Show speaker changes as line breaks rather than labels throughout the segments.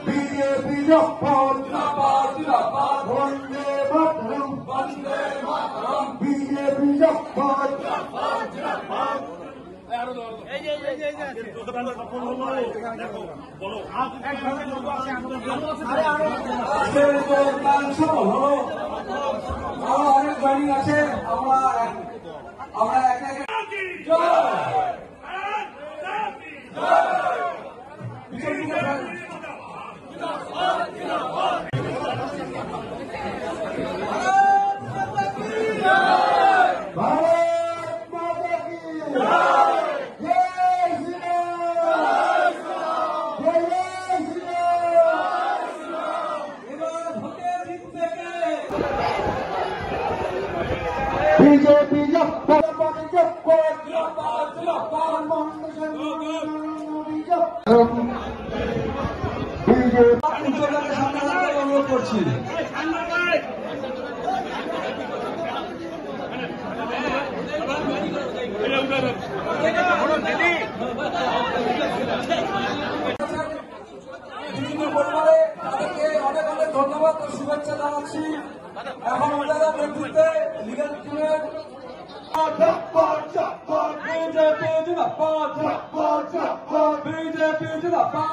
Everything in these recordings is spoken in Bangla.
बीजेपी जिंदाबाद जिंदाबाद वंदे मातरम वंदे मातरम बीजेपी जिंदाबाद जिंदाबाद जिंदाबाद অনেক জয়নিং আছে আমরা बीजेपी অনুরোধ করছি অনেক অনেক ধন্যবাদ ও শুভেচ্ছা জানাচ্ছি। এখন আমাদের নেতৃত্বে লিগেল টিমের বিজেপি জিন্দাবাদ বিজেপি জিন্দাবাদ।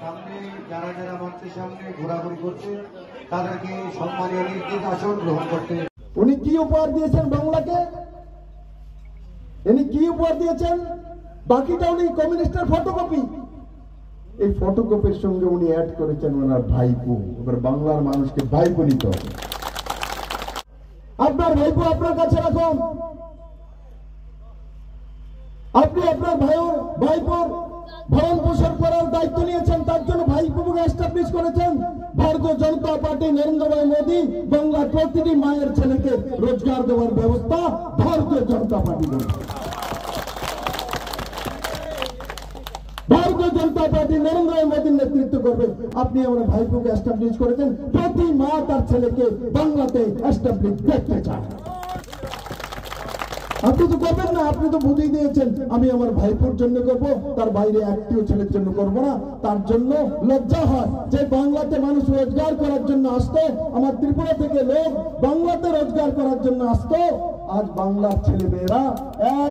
সামনে যারা যারা মঞ্চের সামনে ঘোরাঘুরি করছে তাদেরকে সম্মানীয় নির্দেশ আসন গ্রহণ করতে।
উনি কি উপহার দিয়েছেন বাংলাকে? ইনি কি উপহার দিয়েছেন? বাকিটা উনি কমিউনিস্টের ফটোকপি। এই ফটোকপির সঙ্গে উনি অ্যাড করেছেন ওনার ভাইপো। এবার বাংলার মানুষকে ভাইপো নিতে হবে। আপনার ভাইপো আপনার কাছে রাখুন। আপনি আপনার ভাইপোর ভরণ পোষণ করার দায়িত্ব নিয়েছেন, তার জন্য ভাইপোকে এস্টাবলিশ করেছেন। ভারতীয় জনতা পার্টি নরেন্দ্র ভাই মোদী বাংলার প্রতিটি মায়ের ছেলেকে রোজগার দেওয়ার ব্যবস্থা ভারতীয় জনতা পার্টি করবে। ভারতীয় জনতা পার্টি নরেন্দ্র ভাই মোদীর নেতৃত্ব করবে। আপনি আমার ভাইপোকে এস্টাবলিশ করেছেন, প্রতি মা তার ছেলেকে বাংলাতে এস্টাবলিশ দেখতে চান। আপনি তো করবেন না, আপনি তো বুঝিয়ে দিয়েছেন আমি আমার ভাইপোর জন্য করব, তার বাইরে একটিও ছেলের জন্য করব না। তার জন্য লজ্জা হয় যে বাংলাতে মানুষ রোজগার করার জন্য আসতো, আমার ত্রিপুরা থেকে লোক বাংলাতে রোজগার করার জন্য আসতো। আজ বাংলার ছেলেমেয়েরা